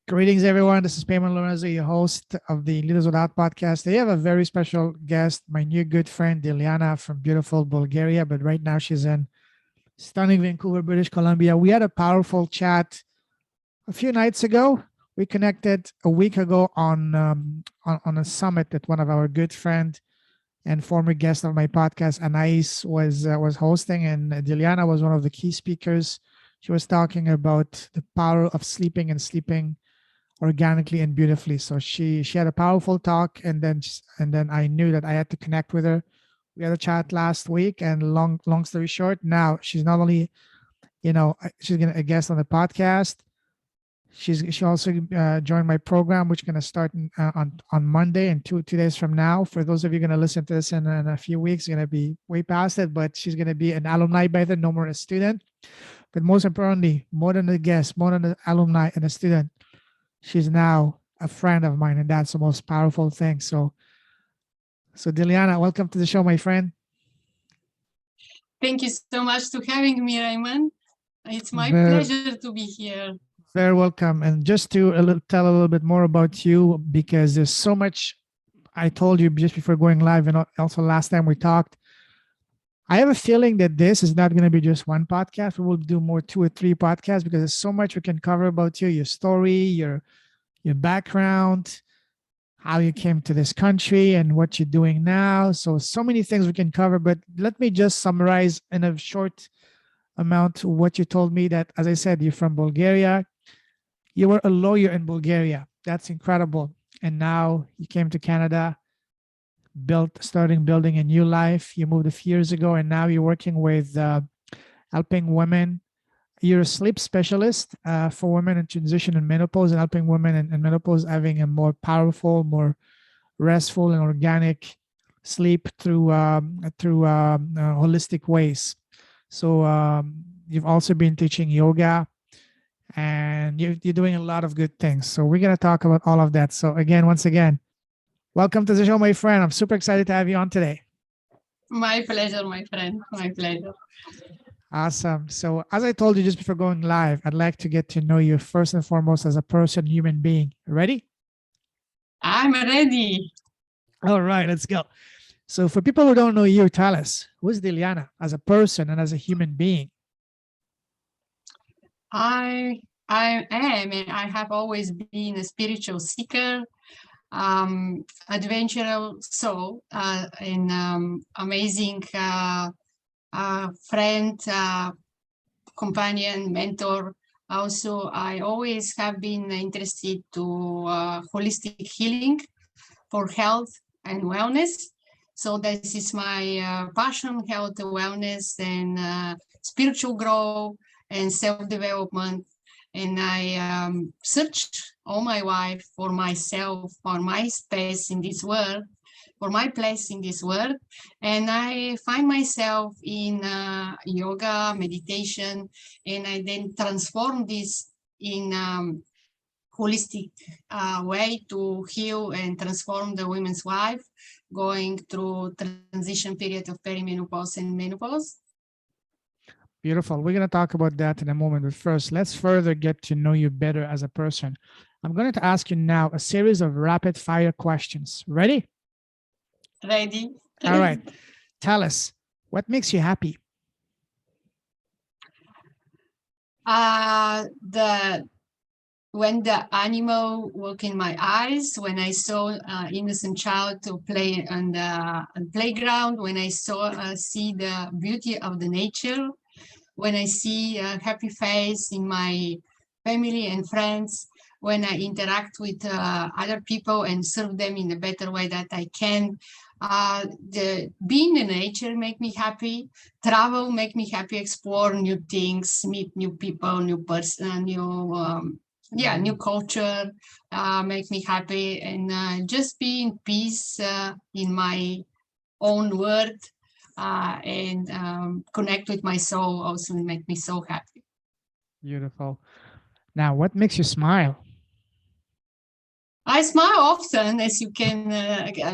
Greetings, everyone. This is Payman Lorenzo, your host of the Leaders Without podcast. Today, I have a very special guest, my new good friend, Dilyana from beautiful Bulgaria, but right now she's in stunning Vancouver, British Columbia. We had a powerful chat a few nights ago. We connected a week ago on a summit that one of our good friend and former guest of my podcast, Anais, was hosting, and Dilyana was one of the key speakers. She was talking about the power of sleeping and sleeping organically and beautifully. So she had a powerful talk, and then I knew that I had to connect with her. We had a chat last week, and long story short, now she's not only she's gonna a guest on the podcast. She also joined my program, which is gonna start on Monday and two days from now. For those of you gonna listen to this in a few weeks, gonna be way past it, but she's gonna be an alumni by then, no more a student. But most importantly, more than a guest, more than an alumni and a student, she's now a friend of mine, and that's the most powerful thing. So Dilyana, welcome to the show, my friend. Thank you so much for having me, Raymond. It's my Very, pleasure to be here. very welcome. And just to tell a little bit more about you, because there's so much I told you just before going live, and also last time we talked. I have a feeling that this is not going to be just one podcast. We will do more 2 or 3 podcasts because there's so much we can cover about you, your story, your background, how you came to this country and what you're doing now. So many things we can cover, but let me just summarize in a short amount what you told me. That, as I said, you're from Bulgaria. You were a lawyer in Bulgaria. That's incredible. And now you came to Canada, starting building a new life. You moved a few years ago, and now you're working with helping women. You're a sleep specialist for women in transition and menopause, and helping women in menopause having a more powerful, more restful, and organic sleep through holistic ways. So you've also been teaching yoga, and you're doing a lot of good things. So we're gonna talk about all of that. So again, once again, welcome to the show, my friend. I'm super excited to have you on today. My pleasure, my friend. My pleasure. Awesome. So as I told you just before going live, I'd like to get to know you first and foremost as a person, human being. Ready? I'm ready. All right, let's go. So for people who don't know you, tell us, who's Dilyana as a person and as a human being? I am, and I have always been a spiritual seeker, adventurer soul, and amazing friend, companion, mentor. Also, I always have been interested to holistic healing for health and wellness. So this is my passion: health, wellness, and spiritual growth and self-development. And I searched all my life for myself, for my space in this world, for my place in this world. And I find myself in yoga, meditation, and I then transform this in holistic way to heal and transform the women's life going through transition period of perimenopause and menopause. Beautiful. We're going to talk about that in a moment. But first, let's further get to know you better as a person. I'm going to ask you now a series of rapid fire questions. Ready? Ready? All right. Tell us, what makes you happy? When the animal look in my eyes, when I saw innocent child to play on the playground, when I see the beauty of the nature, when I see a happy face in my family and friends, when I interact with other people and serve them in a better way that I can. Being in nature make me happy. Travel make me happy. Explore new things, meet new people, new person, new culture make me happy, and just be in peace in my own world and connect with my soul also make me so happy. Beautiful. Now, what makes you smile? I smile often, as you can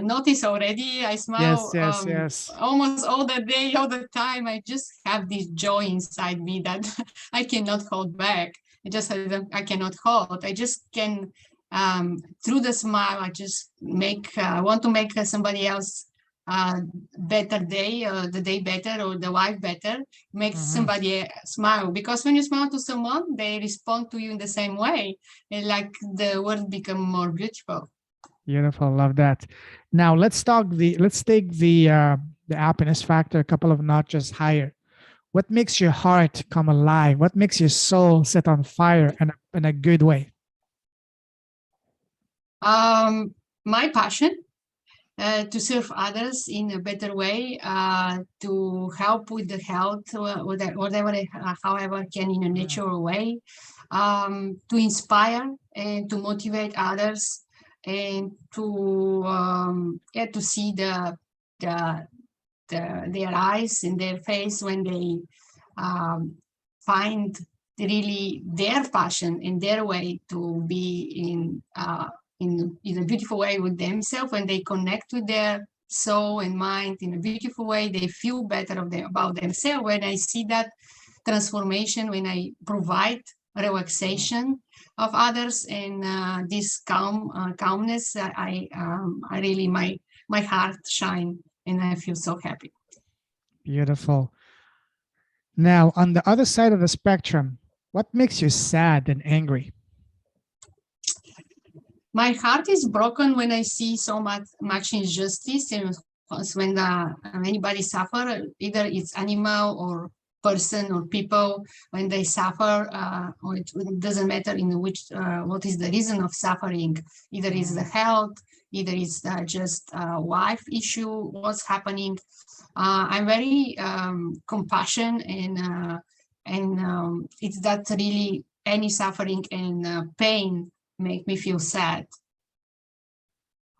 notice already. I smile Yes. almost all the day, all the time. I just have this joy inside me that I cannot hold back. I cannot hold. I just can, through the smile, I just want to make somebody else better day, the day better, or the life better, make somebody smile. Because when you smile to someone, they respond to you in the same way, and like the world become more beautiful. Beautiful, love that. Now let's take the happiness factor a couple of notches higher. What makes your heart come alive? What makes your soul set on fire in a good way? My passion to serve others in a better way, to help with the health, whatever, however can in a natural way, to inspire and to motivate others, and to see their eyes and their face when they find really their passion and their way to be in a beautiful way with themselves. When they connect with their soul and mind in a beautiful way, they feel better about themselves. When I see that transformation, when I provide relaxation of others and this calmness, I really, my heart shine and I feel so happy. Beautiful. Now, on the other side of the spectrum, what makes you sad and angry? My heart is broken when I see so much injustice, and when anybody suffer, either it's animal or person or people, when they suffer, or it doesn't matter in which what is the reason of suffering. Either it's the health, either it's just life issue, what's happening. I'm very compassion, and it's that really any suffering and pain make me feel sad.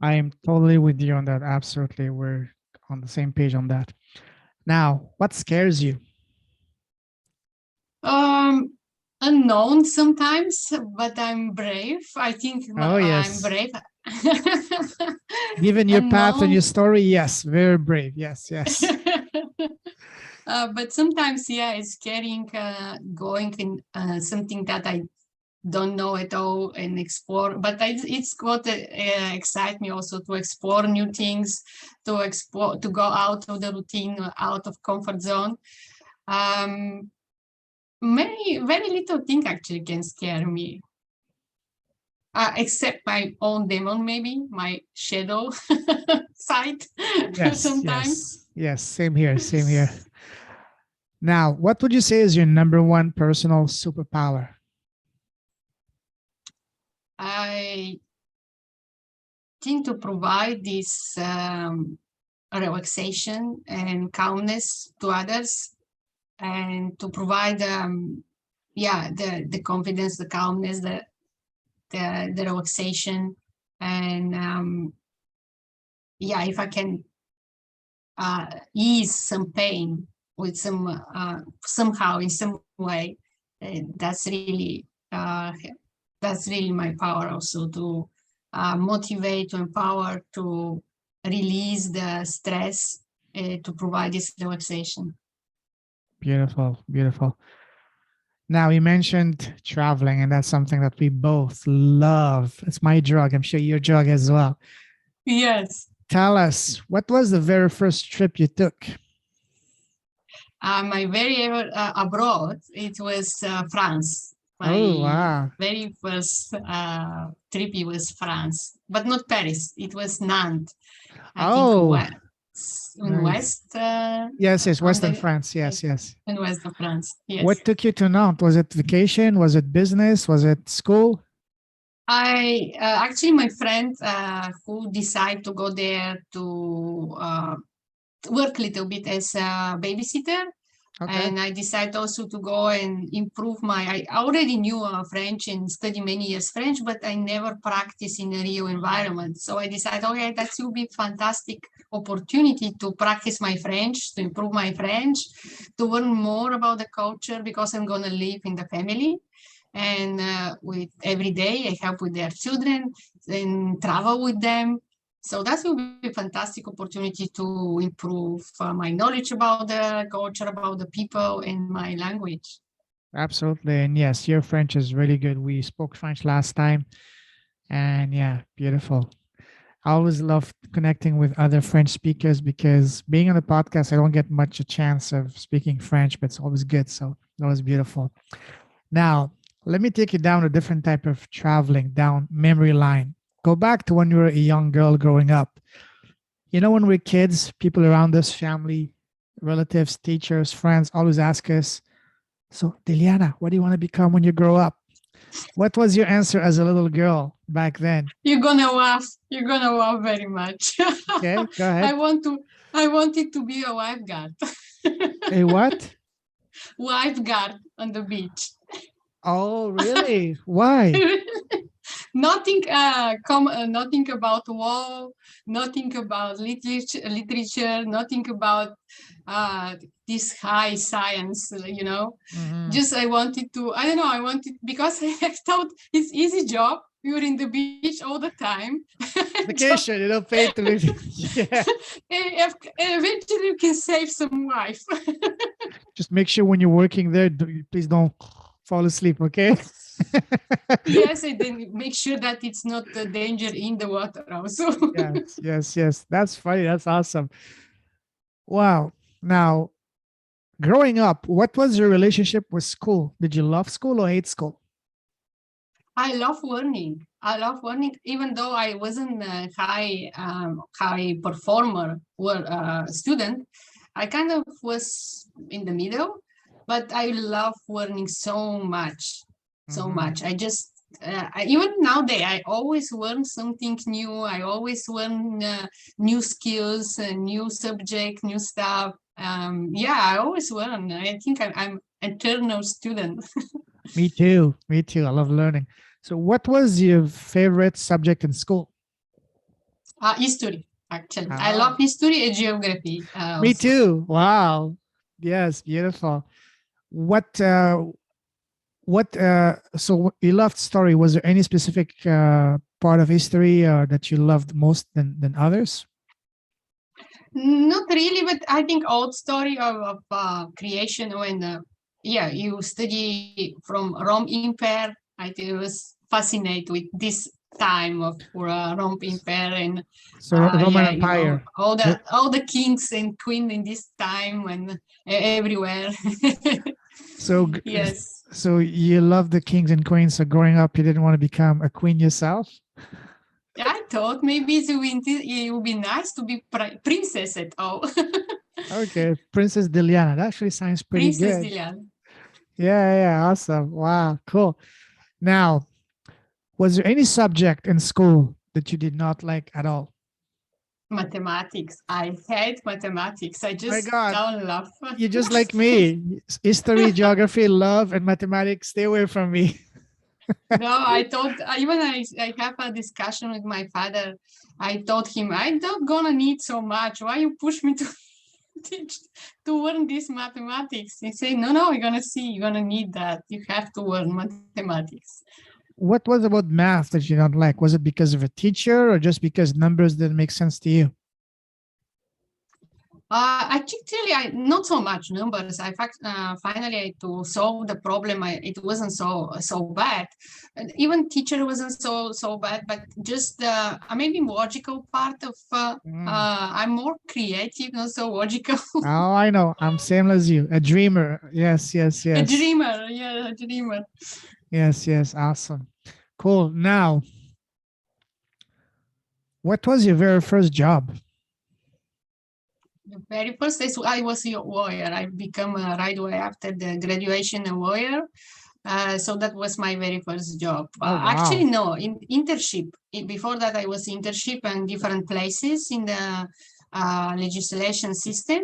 I am totally with you on that. Absolutely. We're on the same page on that. Now, what scares you? Unknown sometimes, but I'm brave. I think Oh, I'm yes. brave. Given your path and Unknown. your story, yes, very brave. Yes, yes. But sometimes, yeah, it's scary going in something that I don't know at all and explore. But it's what excites me also, to explore new things, to go out of the routine, out of comfort zone. Very little thing actually can scare me. Except my own demon, maybe my shadow side. Yes, Sometimes. yes. Same here, same here. Now, what would you say is your number one personal superpower? I think to provide this relaxation and calmness to others, and to provide the confidence, the calmness, the relaxation, and if I can ease some pain with somehow in some way, that's really my power also, to motivate, to empower, to release the stress, to provide this relaxation. Beautiful, beautiful. Now, you mentioned traveling, and that's something that we both love. It's my drug. I'm sure your drug as well. Yes. Tell us, what was the very first trip you took? My very abroad, it was France. Wow. Very first trip, it was France, but not Paris. It was Nantes. I think in Nice. west. Yes, Western France. Yes. In west of France. Yes. What took you to Nantes? Was it vacation? Was it business? Was it school? I actually, my friend who decided to go there to work a little bit as a babysitter. Okay. And I decided also to go and improve I already knew French and studied many years French, but I never practiced in a real environment. So I decided, okay, that will be fantastic opportunity to practice my French, to improve my French, to learn more about the culture, because I'm going to live in the family. And with every day I help with their children and travel with them. So that will be a fantastic opportunity to improve my knowledge about the culture, about the people, and my language. Absolutely. And yes, your French is really good. We spoke French last time. And yeah, beautiful. I always love connecting with other French speakers because being on the podcast, I don't get much a chance of speaking French, but it's always good. So that was beautiful. Now, let me take you down a different type of traveling down memory line. Go back to when you were a young girl growing up. You know, when we're kids, people around us, family, relatives, teachers, friends always ask us, so, Dilyana, what do you want to become when you grow up? What was your answer as a little girl back then? You're gonna laugh. You're gonna laugh very much. Okay, go I ahead. want to. I wanted to be a lifeguard. A what? Lifeguard on the beach. Oh, really? Why? Nothing nothing about law, nothing about literature, nothing about uh, this high science, Mhm. just I wanted to, I don't know, I wanted, because I thought it's easy job, you're in the beach all the time. Just, Vacation, you don't pay to live. Yeah. eventually you can save some life. Just make sure when you're working there, please don't fall asleep, okay? Yes, and then make sure that it's not a danger in the water also. Yes, yes, yes. That's funny. That's awesome. Wow. Now, growing up, what was your relationship with school? Did you love school or hate school? I love learning. I love learning, even though I wasn't a high performer or student. I kind of was in the middle, but I love learning so much, so Mhm. much. I just even nowadays I always learn something new. I always learn new skills, new subject, new stuff. Yeah, I always learn. I think I'm eternal student. Me too. Me too. I love learning. So, what was your favorite subject in school? History, actually. I love Oh, history and geography me also. too. Wow. Yes, beautiful. What so you loved story. Was there any specific part of history that you loved most than others? Not really, but I think old story of creation when, yeah, you study from Rome Empire. I think it was fascinated with this time of Rome Empire and Roman yeah, Empire. all the kings and queen in this time when everywhere. So Yes. so you love the kings and queens. So growing up, you didn't want to become a queen yourself? I thought maybe it would be nice to be princess at all. Okay, Princess Dilyana. That actually sounds pretty Princess good. Dilyana. Yeah, awesome. Wow, cool. Now, was there any subject in school that you did not like at all? Mathematics. I hate mathematics. I My just God, don't love. you're just like me. History, geography, love, and mathematics. Stay away from me. No, I thought even I have a discussion with my father. I told him I'm not gonna need so much. Why you push me to teach to learn this mathematics? He said, no, you're gonna see, you're gonna need that. You have to learn mathematics. What was about math that you don't like? Was it because of a teacher or just because numbers didn't make sense to you? Actually, I not so much numbers. I fact finally to solve the problem. It wasn't so bad. And even teacher wasn't so bad, but just maybe logical part of. Mm. I'm more creative, not so logical. Oh, I know. I'm same as you. A dreamer. Yes, yes, A yes. dreamer, yeah, a dreamer. Yes, yes. Awesome. Cool. Now, what was your very first job? The very first is I was a lawyer. I become right away after the graduation a lawyer. So that was my very first job. Oh, Actually, wow. no, in internship. Before that, I was internship in different places in the legislation system.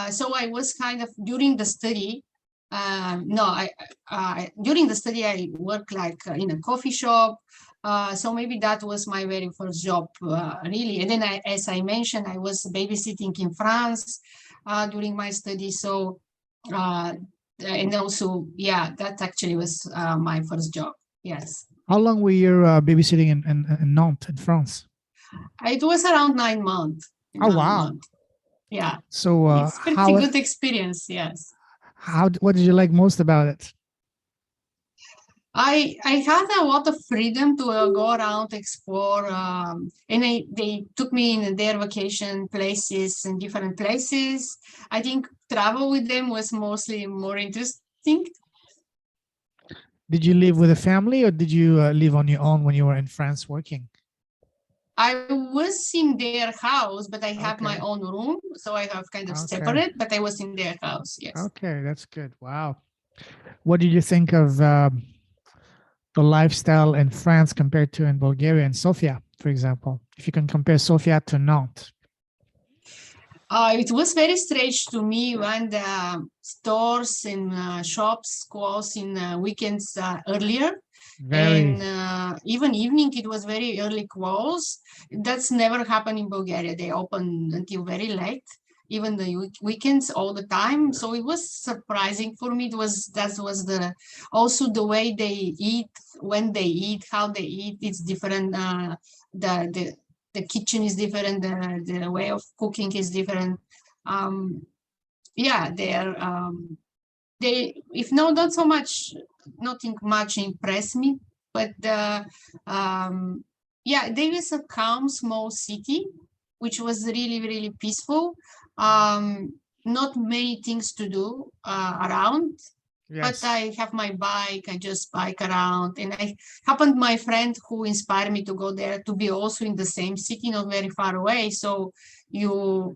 So I was kind of during the study. No, during the study I worked like in a coffee shop. So maybe that was my very first job, really. And then, as I mentioned, I was babysitting in France during my study. So uh, and also, yeah, that actually was my first job. Yes, How long were you babysitting in Nantes, in France? it was around 9 months. Oh, Nine wow. months. Yeah, So, it's pretty good experience. Yes. what did you like most about it? I had a lot of freedom to go around, explore, and they took me in their vacation places and different places. I think travel with them was mostly more interesting. Did you live with a family or did you live on your own when you were in France working? I was in their house, but I have my Okay. own room, so I have kind of Okay. separate, but I was in their house, yes. Okay. That's good. Wow. What did you think of the lifestyle in France compared to in Bulgaria and Sofia, for example? If you can compare Sofia to Nantes. It was very strange to me when the stores and shops close in weekends earlier, and Very, even evening it was very early close. That's never happened in Bulgaria. They open until very late, even the weekends all the time. So it was surprising for me. That was the also the way they eat, when they eat, how they eat. It's different. The the kitchen is different, the way of cooking is different. Um, yeah, they, if no, not so much, nothing much impressed me, but yeah, there is a calm small city, which was really, really peaceful. Not many things to do around, but yes. I have my bike, I just bike around. And I happened my friend who inspired me to go there to be also in the same city, not very far away. So you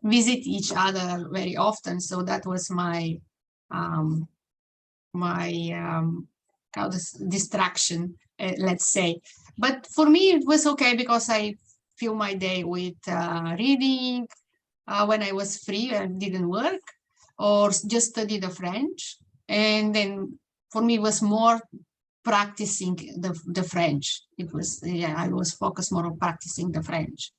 visit each other very often. So that was um, my how distraction, let's say. But for me, it was okay because I fill my day with reading. When I was free and didn't work, or just study the French. And then for me, it was more practicing the French. It was, yeah, I was focused more on practicing the French.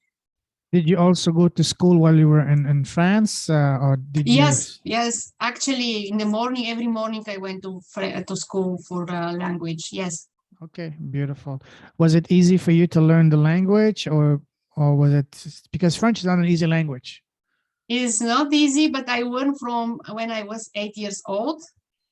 Did you also go to school while you were in France, or did you? Yes, yes. Actually, in the morning, every morning, I went to school for language. Yes. Okay, beautiful. Was it easy for you to learn the language, or was it because French is not an easy language? It's not easy, but I learned from when I was 8 years old.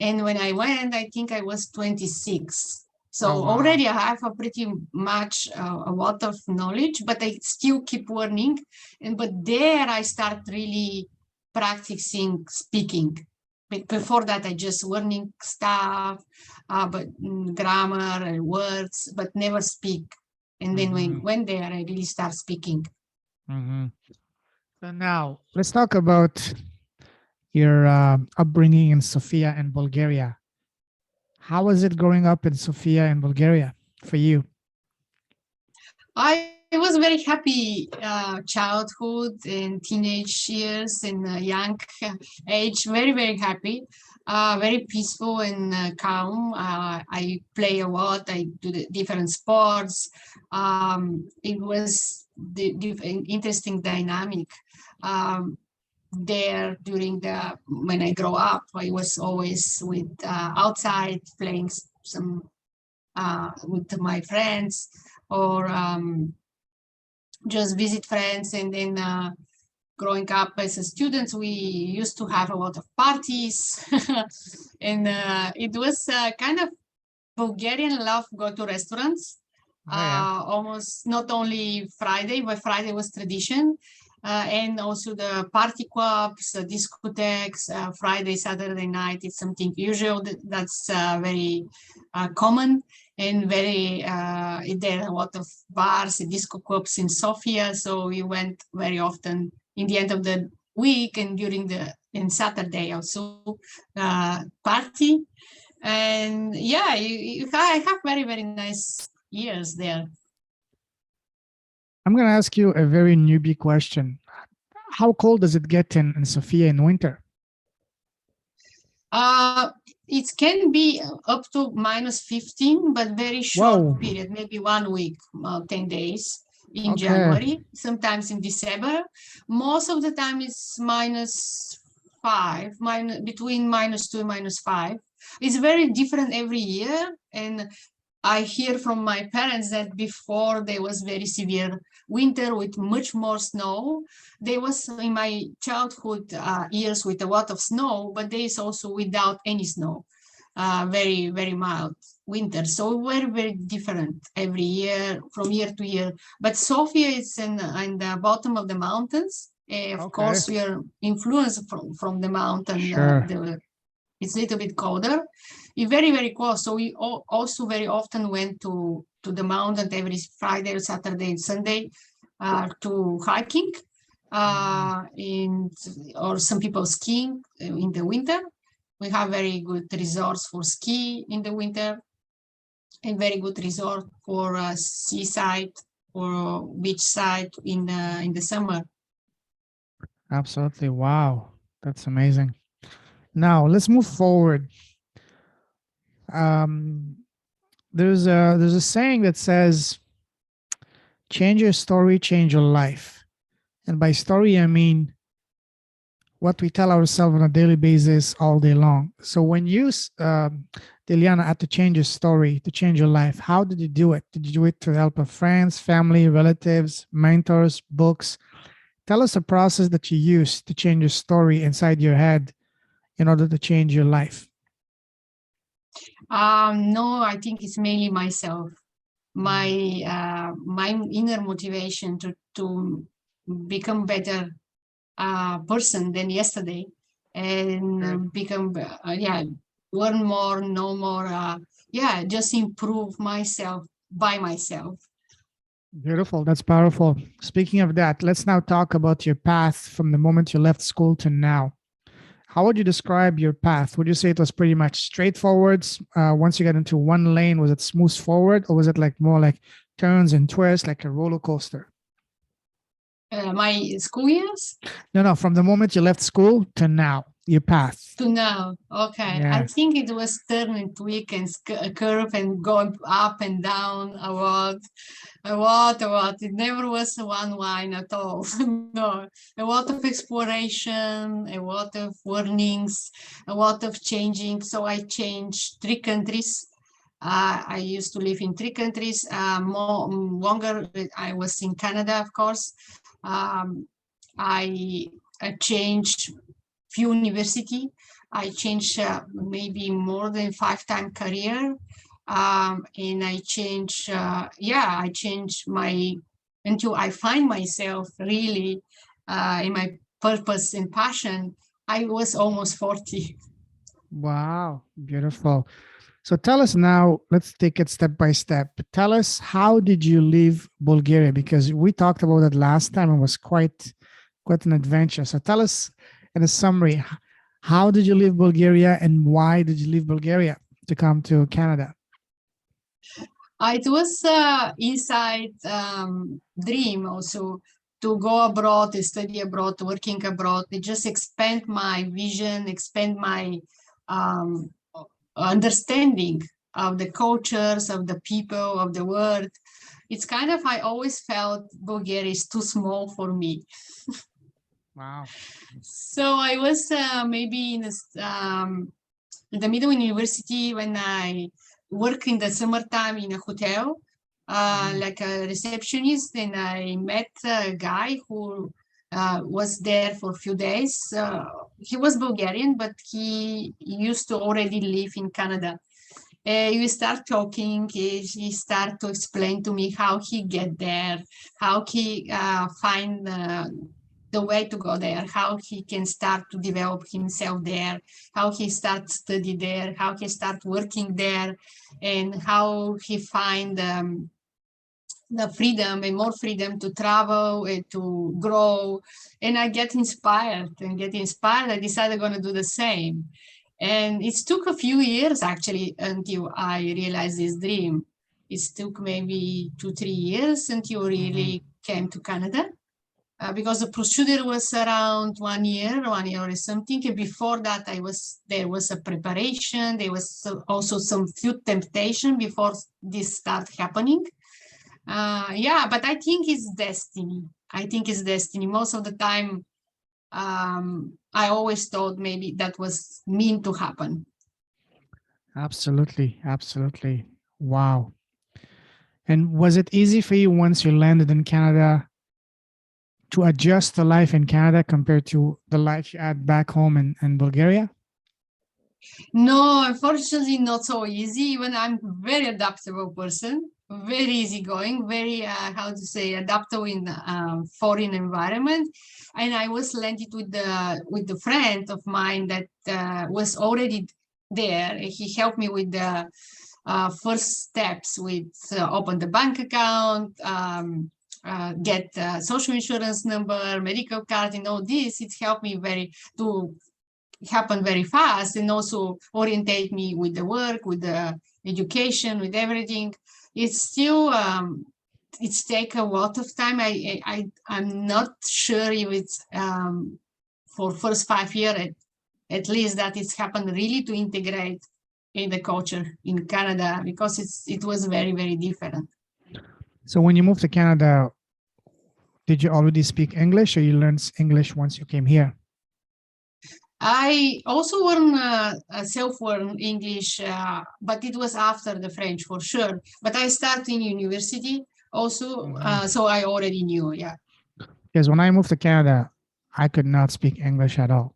And when I went, I think I was 26. So Oh wow. already I have a pretty much a lot of knowledge, but I still keep learning. And but there I start really practicing speaking. But before that, I just learning stuff, but grammar and words, but never speak. And then Mm-hmm. when there, I really start speaking. Mm-hmm. So now let's talk about your upbringing in Sofia and Bulgaria. How was it growing up in Sofia and Bulgaria for you? I was very happy childhood and teenage years and young age, very, very happy, very peaceful and calm. I play a lot, I do the different sports. It was the interesting dynamic. Um, there during when I grow up, I was always with outside playing some with my friends, or just visit friends. And then growing up as a student, we used to have a lot of parties. And it was kind of Bulgarian love go to restaurants. Oh yeah. Almost not only Friday, but Friday was tradition. And also the party clubs, discotheques, Friday, Saturday night, it's something usual. That's very common, and very, there are a lot of bars and disco clubs in Sofia. So we went very often in the end of the week and during the in Saturday also party. And yeah, I have very, very nice years there. I'm going to ask you a very newbie question. How cold does it get in Sofia in winter? Uh, it can be up to -15, but very short Whoa. period, maybe 1 week, 10 days in Okay. January, sometimes in December. Most of the time it's -5, between -2 and -5. It's very different every year. And I hear from my parents that before there was very severe winter with much more snow. There was in my childhood years with a lot of snow, but there is also without any snow. very, very mild winter. So we're very different every year, from year to year. But Sofia is in the bottom of the mountains. Of Okay. course, we are influenced from the mountain. Sure. It's a little bit colder. It's very, very close. So we also very often went to the mountain every Friday, Saturday, and Sunday to hiking. Or some people skiing in the winter. We have very good resorts for ski in the winter, and very good resort for seaside or beachside in the summer. Absolutely. Wow. That's amazing. Now let's move forward. Um, there's a saying that says, change your story, change your life. And by story, I mean what we tell ourselves on a daily basis all day long. So when you, Dilyana, had to change your story, to change your life, how did you do it? Did you do it through the help of friends, family, relatives, mentors, books? Tell us a process that you used to change your story inside your head in order to change your life. No, I think it's mainly myself, my inner motivation to become better person than yesterday, and become learn more, know more, just improve myself by myself. Beautiful. That's powerful. Speaking of that, let's now talk about your path from the moment you left school to now. How would you describe your path? Would you say it was pretty much straightforwards? Once you got into one lane, was it smooth forward, or was it like more like turns and twists, like a roller coaster? My school years No, from the moment you left school to now, your path. to now. Okay, I Yeah. think it was turn and tweak and curve and going up and down a lot. It never was one line at all. No, a lot of exploration, a lot of warnings, a lot of changing. So I changed 3 countries. I used to live in 3 countries. More longer, I was in Canada, of course. I changed few university. I changed maybe more than 5 times career. And I changed, I changed my, until I find myself really in my purpose and passion. I was almost 40. Wow. Beautiful. So tell us now, let's take it step by step. Tell us, how did you leave Bulgaria? Because we talked about it last time. It was quite an adventure. So tell us in a summary, how did you leave Bulgaria and why did you leave Bulgaria to come to Canada? It was inside dream also to go abroad, to study abroad, working abroad. It just expand my vision, expand my understanding of the cultures, of the people, of the world. It's kind of, I always felt Bulgaria is too small for me. Wow. So I was maybe in the middle university when I work in the summertime in a hotel, like a receptionist, and I met a guy who was there for a few days. He was Bulgarian, but he used to already live in Canada. We start talking. He start to explain to me how he get there, how he find the way to go there, how he can start to develop himself there, how he start study there, how he start working there, and how he find the freedom and more freedom to travel and to grow. And I get inspired. I decided I'm going to do the same. And it took a few years actually until I realized this dream. It took maybe 2-3 years until really came to Canada. Because the procedure was around 1 year or something. And before that, there was a preparation. There was also some few temptation before this start happening. But I think it's destiny. Most of the time, I always thought maybe that was meant to happen. Absolutely. Wow. And was it easy for you once you landed in Canada to adjust to life in Canada compared to the life you had back home in Bulgaria? No, unfortunately, not so easy. Even I'm very adaptable person, very easygoing, very how to say adaptable in foreign environment. And I was landed with the friend of mine that was already there. He helped me with the first steps with open the bank account, get social insurance number, medical card, and all this. It helped me very to happen very fast and also orientate me with the work, with the education, with everything. It's still it's take a lot of time. I'm not sure if it's for first 5 years at least that it's happened really to integrate in the culture in Canada because it was very, very different. So when you moved to Canada, did you already speak English or you learned English once you came here? I also learned self-learned English, but it was after the French for sure. But I started in university also, so I already knew, yeah. Because when I moved to Canada, I could not speak English at all.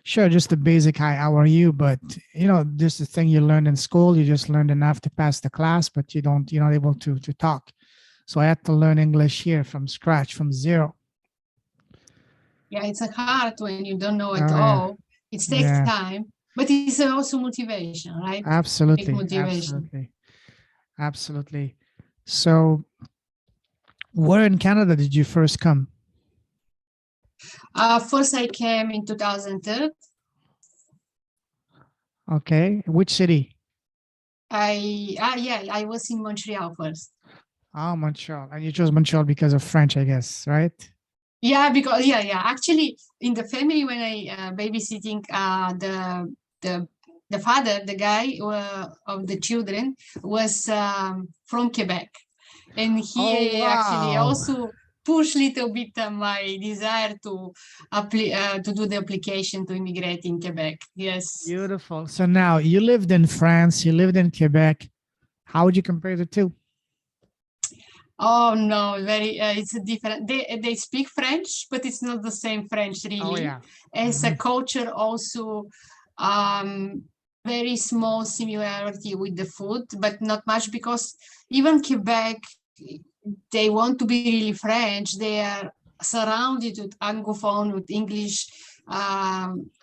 Sure, just the basic hi, how are you? But you know, this is the thing you learned in school. You just learned enough to pass the class, but you're not able to talk. So I had to learn English here from scratch, from zero. Yeah, it's hard when you don't know Oh at yeah, all. It takes yeah, time, but it's also motivation, right? Big absolutely, motivation. absolutely, absolutely. So, where in Canada did you first come? First, I came in 2003. Okay, which city? I was in Montreal first. Oh, Montreal. And you chose Montreal because of French, I guess, right? Yeah, because yeah. Actually, in the family when I babysitting, the father, the guy of the children, was from Quebec, and Oh, he actually wow. also pushed little bit my desire to to do the application to immigrate in Quebec. Yes. Beautiful. So now you lived in France, you lived in Quebec. How would you compare the two? Oh no, very. It's a different. They speak French, but it's not the same French Oh, really. yeah. As a Mhm. culture, also, um, very small similarity with the food, but not much because even Quebec, they want to be really French. They are surrounded with Anglophone, with English.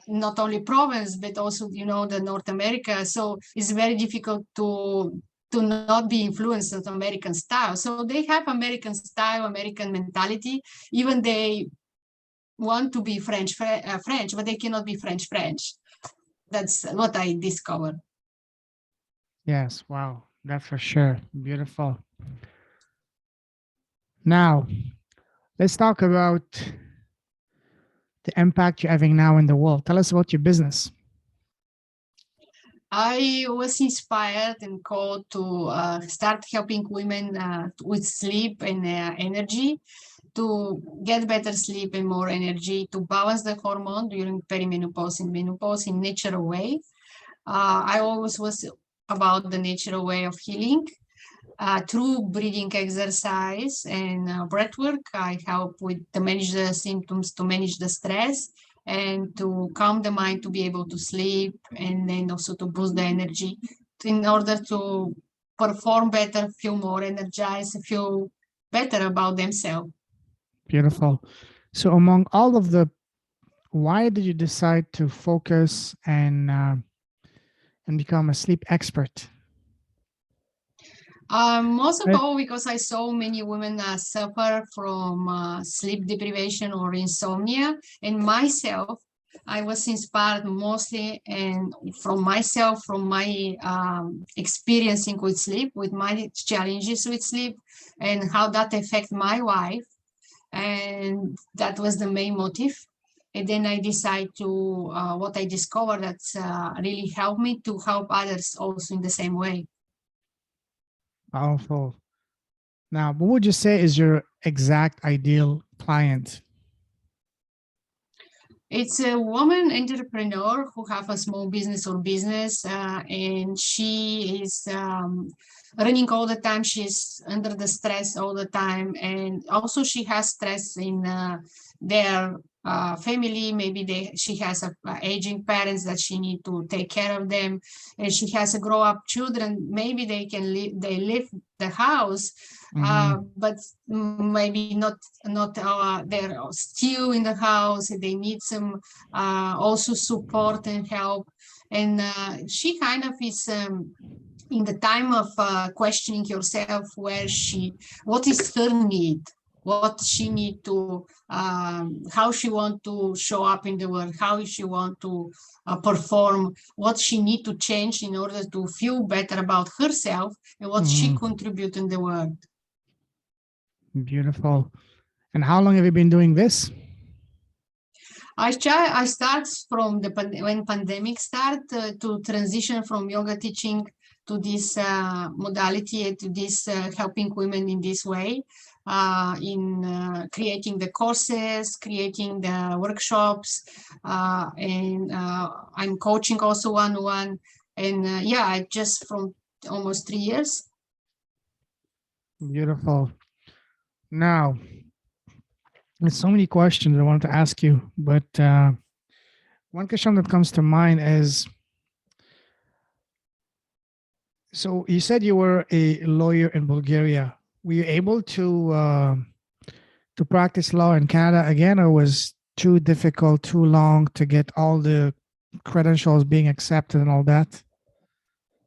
Not only province, but also the North America. So it's very difficult to not be influenced of American style. So they have American style, American mentality. Even they want to be French, but they cannot be French. That's what I discovered. Yes. Wow. That's for sure. Beautiful. Now, let's talk about the impact you're having now in the world. Tell us about your business. I was inspired and called to start helping women with sleep and energy, to get better sleep and more energy, to balance the hormone during perimenopause and menopause in natural way. I always was about the natural way of healing. Through breathing exercise and breath work, I help with to manage the symptoms, to manage the stress, and to calm the mind to be able to sleep, and then also to boost the energy in order to perform better, feel more energized, feel better about themselves. Beautiful. So, among all of the, why did you decide to focus and become a sleep expert? Most of Right. all, because I saw many women suffer from sleep deprivation or insomnia, and myself, I was inspired mostly and from myself, from my experiencing with sleep, with my challenges with sleep, and how that affect my life, and that was the main motive. And then I decide to what I discovered that's really helped me to help others also in the same way. Powerful. Now, what would you say is your exact ideal client? It's a woman entrepreneur who have a small business or business, and she is running all the time. She's under the stress all the time, and also she has stress in their family. Maybe she has aging parents that she need to take care of them, and she has a grow up children. Maybe they leave the house, but maybe not they're still in the house. They need some also support and help, and she kind of is in the time of questioning yourself what is her need, what she need to, how she want to show up in the world, how she want to perform, what she need to change in order to feel better about herself and what she contribute in the world. Beautiful. And how long have you been doing this? I start from when pandemic start to transition from yoga teaching to this modality, to this helping women in this way, in creating the courses, creating the workshops, and I'm coaching also one-on-one. And yeah, I just from almost 3 years. Beautiful. Now, there's so many questions I wanted to ask you, but one question that comes to mind is, so you said you were a lawyer in Bulgaria. Were you able to practice law in Canada again, or was too difficult, too long to get all the credentials being accepted and all that?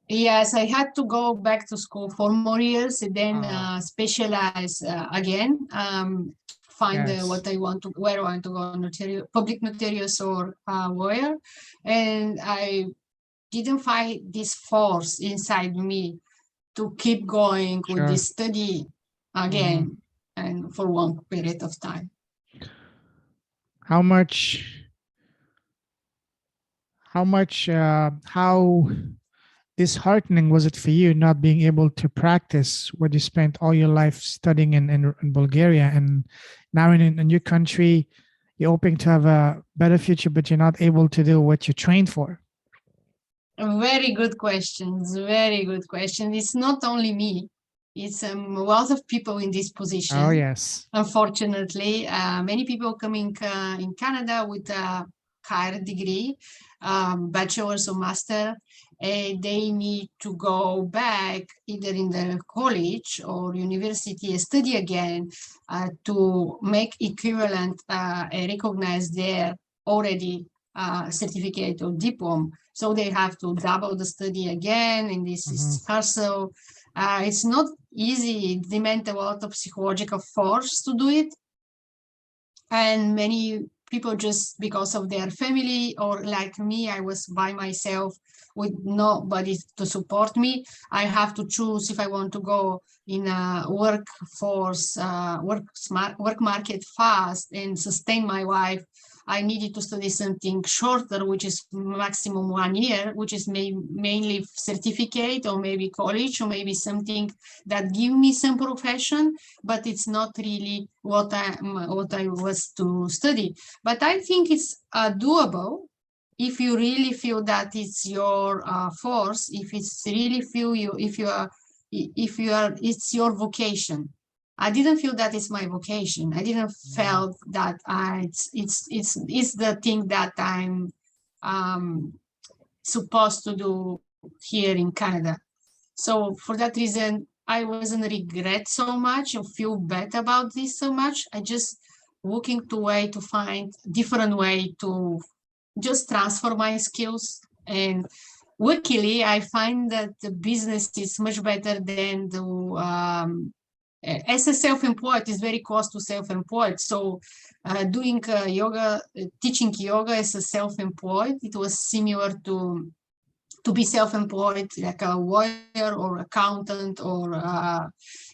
Yes, I had to go back to school for more years and then specialize again. Find what I want to, where I want to go, public notarius or lawyer. And I didn't find this force inside me to keep going with this study again and for one period of time. How disheartening was it for you not being able to practice what you spent all your life studying in Bulgaria, and now in a new country, you're hoping to have a better future, but you're not able to do what you trained for? Very good questions. Very good question. It's not only me. It's a lot of people in this position. Oh, yes. Unfortunately, many people coming in Canada with a higher degree, bachelor's or master, they need to go back either in the college or university and study again to make equivalent and recognize their already certificate or diploma. So they have to double the study again, and this is hustle. It's not easy. It demands a lot of psychological force to do it. And many people, just because of their family, or like me, I was by myself with nobody to support me. I have to choose if I want to go in a workforce, work market fast and sustain my life. I needed to study something shorter, which is maximum 1 year, which is mainly certificate or maybe college or maybe something that give me some profession, but it's not really what I was to study. But I think it's doable if you really feel that it's your force, if it's really feel you, if you are, it's your vocation. I didn't feel that it's my vocation. I didn't felt that it's the thing that I'm supposed to do here in Canada. So for that reason, I wasn't regret so much or feel bad about this so much. I just looking to way to find different way to just transfer my skills. And luckily, I find that the business is much better than the as a self-employed is very close to self-employed. So doing yoga, teaching yoga as a self-employed, it was similar to be self-employed, like a lawyer or accountant, or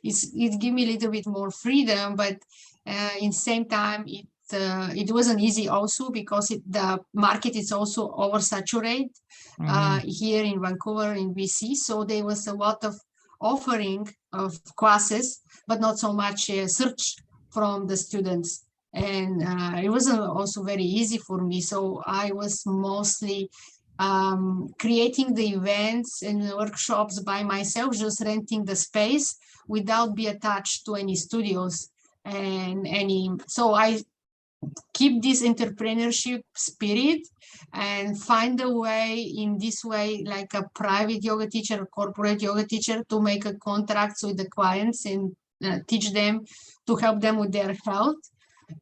it gave me a little bit more freedom, but in same time, it wasn't easy also because the market is also oversaturated here in Vancouver, in BC. So there was a lot of offering of classes, but not so much search from the students. And it wasn't also very easy for me. So I was mostly creating the events and workshops by myself, just renting the space without be attached to any studios and any. So keep this entrepreneurship spirit and find a way in this way, like a private yoga teacher, corporate yoga teacher, to make a contracts with the clients and teach them to help them with their health.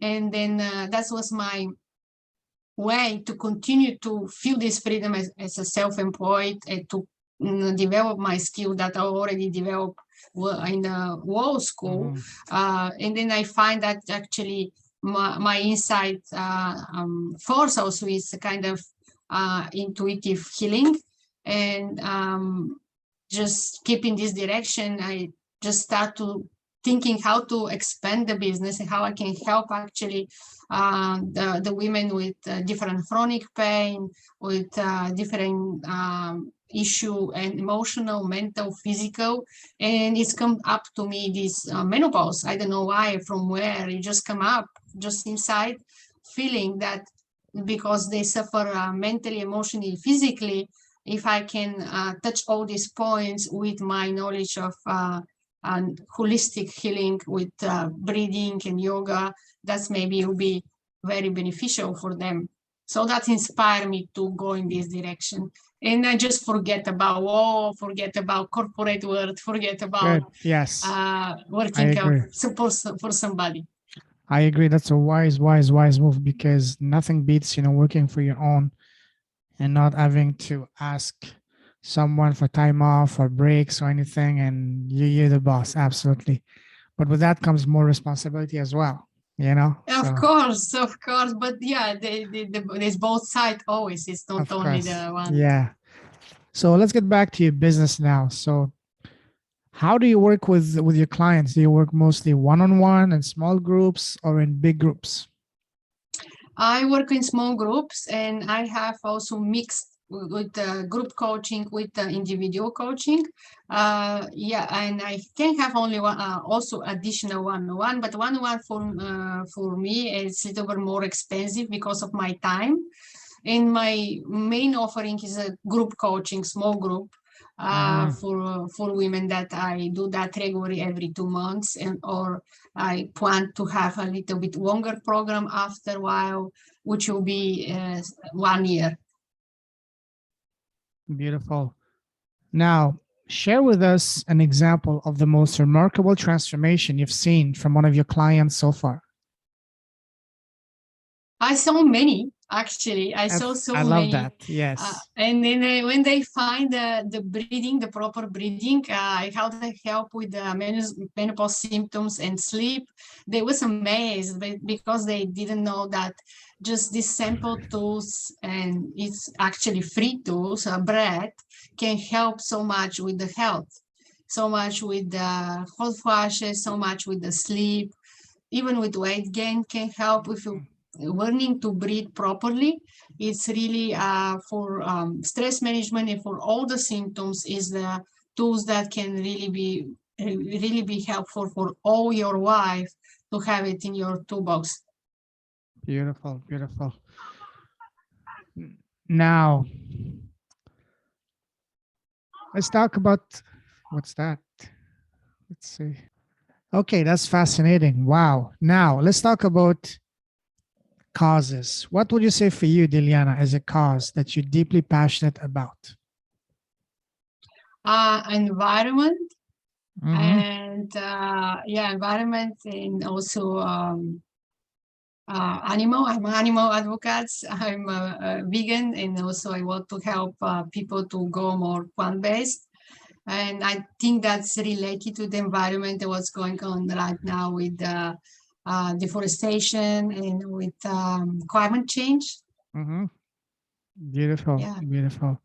And then that was my way to continue to feel this freedom as a self-employed and to develop my skill that I already developed in the law school. And then I find that actually my inside force also is a kind of intuitive healing. And just keeping this direction, I just start to thinking how to expand the business and how I can help actually the women with different chronic pain, with different issue and emotional, mental, physical. And it's come up to me this menopause. I don't know why, from where it just come up, just inside, feeling that because they suffer mentally, emotionally, physically, if I can touch all these points with my knowledge of and holistic healing with breathing and yoga, that's maybe will be very beneficial for them. So that inspired me to go in this direction. And I just forget about law, forget about corporate world, forget about Yes, working for somebody. I agree. That's a wise move, because nothing beats, working for your own and not having to ask someone for time off or breaks or anything, and you're the boss. Absolutely. But with that comes more responsibility as well, Of course. But yeah, there's both sides always. It's not only the one. Yeah. So let's get back to your business now. So how do you work with your clients? Do you work mostly one-on-one in small groups or in big groups? I work in small groups, and I have also mixed with group coaching with individual coaching. Yeah, and I can have only one, also additional one-on-one, but one-on-one for me is a little bit more expensive because of my time. And my main offering is a group coaching, small group, for women that I do that regularly every 2 months, and or I plan to have a little bit longer program after a while, which will be 1 year. Beautiful. Now, share with us an example of the most remarkable transformation you've seen from one of your clients so far. I saw many, actually. I saw so many. I love that. Yes. And then when they find the breathing, the proper breathing, how they help with the menopause symptoms and sleep, they was amazed because they didn't know that just these simple tools, and it's actually free tools, breath, can help so much with the health, so much with the hot flashes, so much with the sleep, even with weight gain can help if you learning to breathe properly. It's really for stress management and for all the symptoms is the tools that can really be helpful for all your life to have it in your toolbox. Beautiful, beautiful. Now, let's talk about what's that? Let's see. Okay, that's fascinating. Wow. Now, let's talk about causes. What would you say for you, Dilyana, as a cause that you're deeply passionate about? Environment. And yeah, environment, and also animal. I'm an animal advocate. I'm a vegan, and also I want to help people to go more plant-based. And I think that's related to the environment and what's going on right now with deforestation and with climate change. Beautiful, beautiful.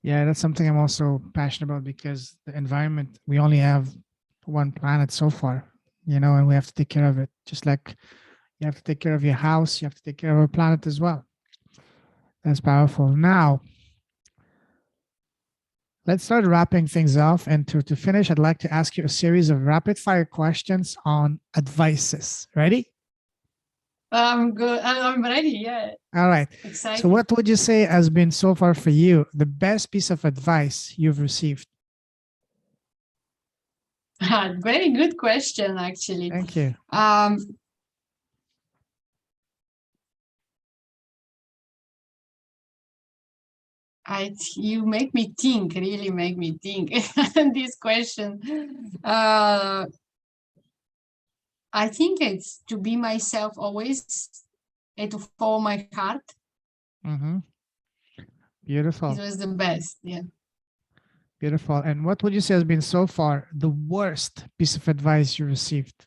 Yeah, that's something I'm also passionate about, because the environment, we only have one planet so far, and we have to take care of it. Just like you have to take care of your house, you have to take care of our planet as well. That's powerful. Now, let's start wrapping things off. And to finish, I'd like to ask you a series of rapid fire questions on advices. Ready? I'm good. I'm ready. Yeah. All right. Excited. So what would you say has been so far for you the best piece of advice you've received? Very good question, actually. Thank you. You make me think, really make me think. This question. I think it's to be myself always and to follow my heart. Mm-hmm. It Beautiful. was the best. Yeah. Beautiful. And what would you say has been so far the worst piece of advice you received?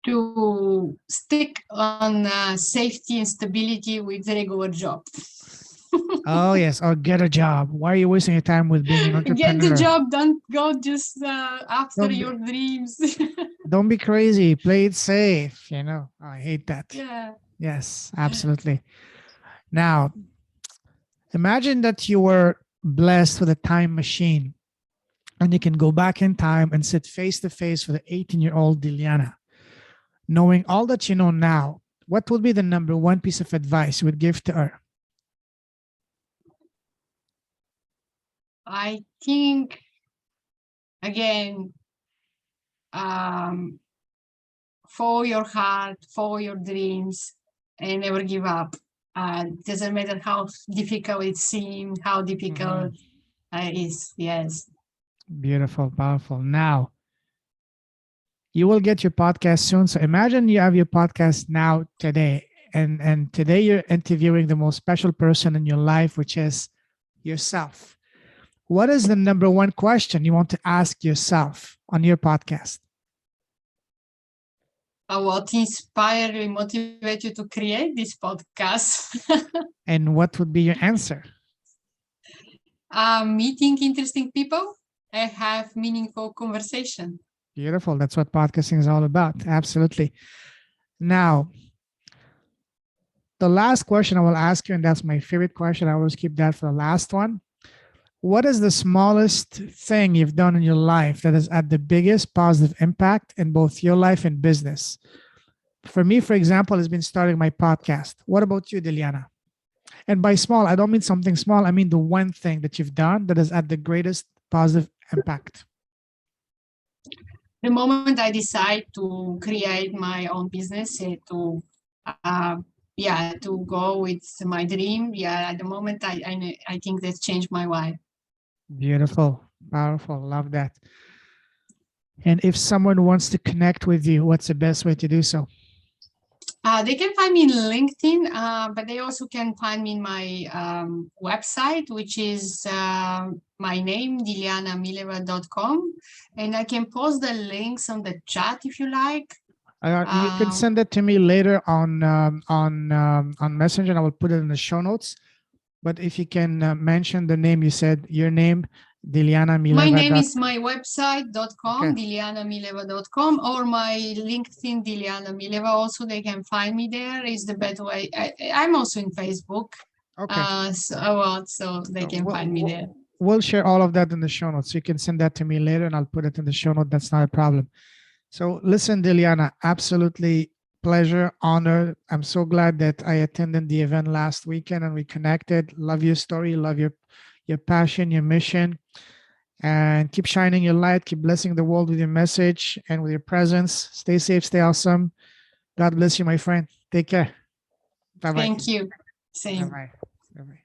To stick on safety and stability with regular job. Oh, yes. Or get a job. Why are you wasting your time with being an Get the entrepreneur? job, don't go just after Don't be- your dreams. Don't be crazy. Play it safe. I hate that. Yeah. Yes, absolutely. Now, imagine that you were blessed with a time machine and you can go back in time and sit face to face with the 18-year-old Dilyana. Knowing all that you know now, what would be the number one piece of advice you would give to her? I think, again, follow your heart, follow your dreams, and never give up. Doesn't matter how difficult it seems, how difficult it is. Yes. Beautiful, powerful. Now, you will get your podcast soon. So imagine you have your podcast now today. And today you're interviewing the most special person in your life, which is yourself. What is the number one question you want to ask yourself on your podcast? What inspired and motivated you to create this podcast? And what would be your answer? Meeting interesting people and have meaningful conversation. Beautiful. That's what podcasting is all about. Absolutely. Now, the last question I will ask you, and that's my favorite question. I always keep that for the last one. What is the smallest thing you've done in your life that has had the biggest positive impact in both your life and business? For me, for example, has been starting my podcast. What about you, Dilyana? And by small, I don't mean something small. I mean the one thing that you've done that has had the greatest positive impact. The moment I decide to create my own business, to go with my dream, at the moment I think that changed my life. Beautiful, powerful, love that. And if someone wants to connect with you, what's the best way to do so? They can find me in LinkedIn, but they also can find me in my website, which is my name, DilyanaMileva.com. And I can post the links on the chat if you like. You can send it to me later on Messenger, and I will put it in the show notes. But if you can mention the name, you said your name, Dilyana Mileva. My name is my website.com, Okay. DilyanaMileva.com, or my LinkedIn, Dilyana Mileva. Also, they can find me there. Is the better way. I'm also in Facebook. Okay. So they can find me there. We'll share all of that in the show notes. So you can send that to me later and I'll put it in the show note. That's not a problem. So listen, Dilyana, absolutely pleasure, honor. I'm so glad that I attended the event last weekend and we connected. Love your story, love your passion, your mission, and keep shining your light. Keep blessing the world with your message and with your presence. Stay safe, stay awesome. God bless you, my friend. Take care. Bye-bye. Thank you. Same. Bye-bye. Bye-bye.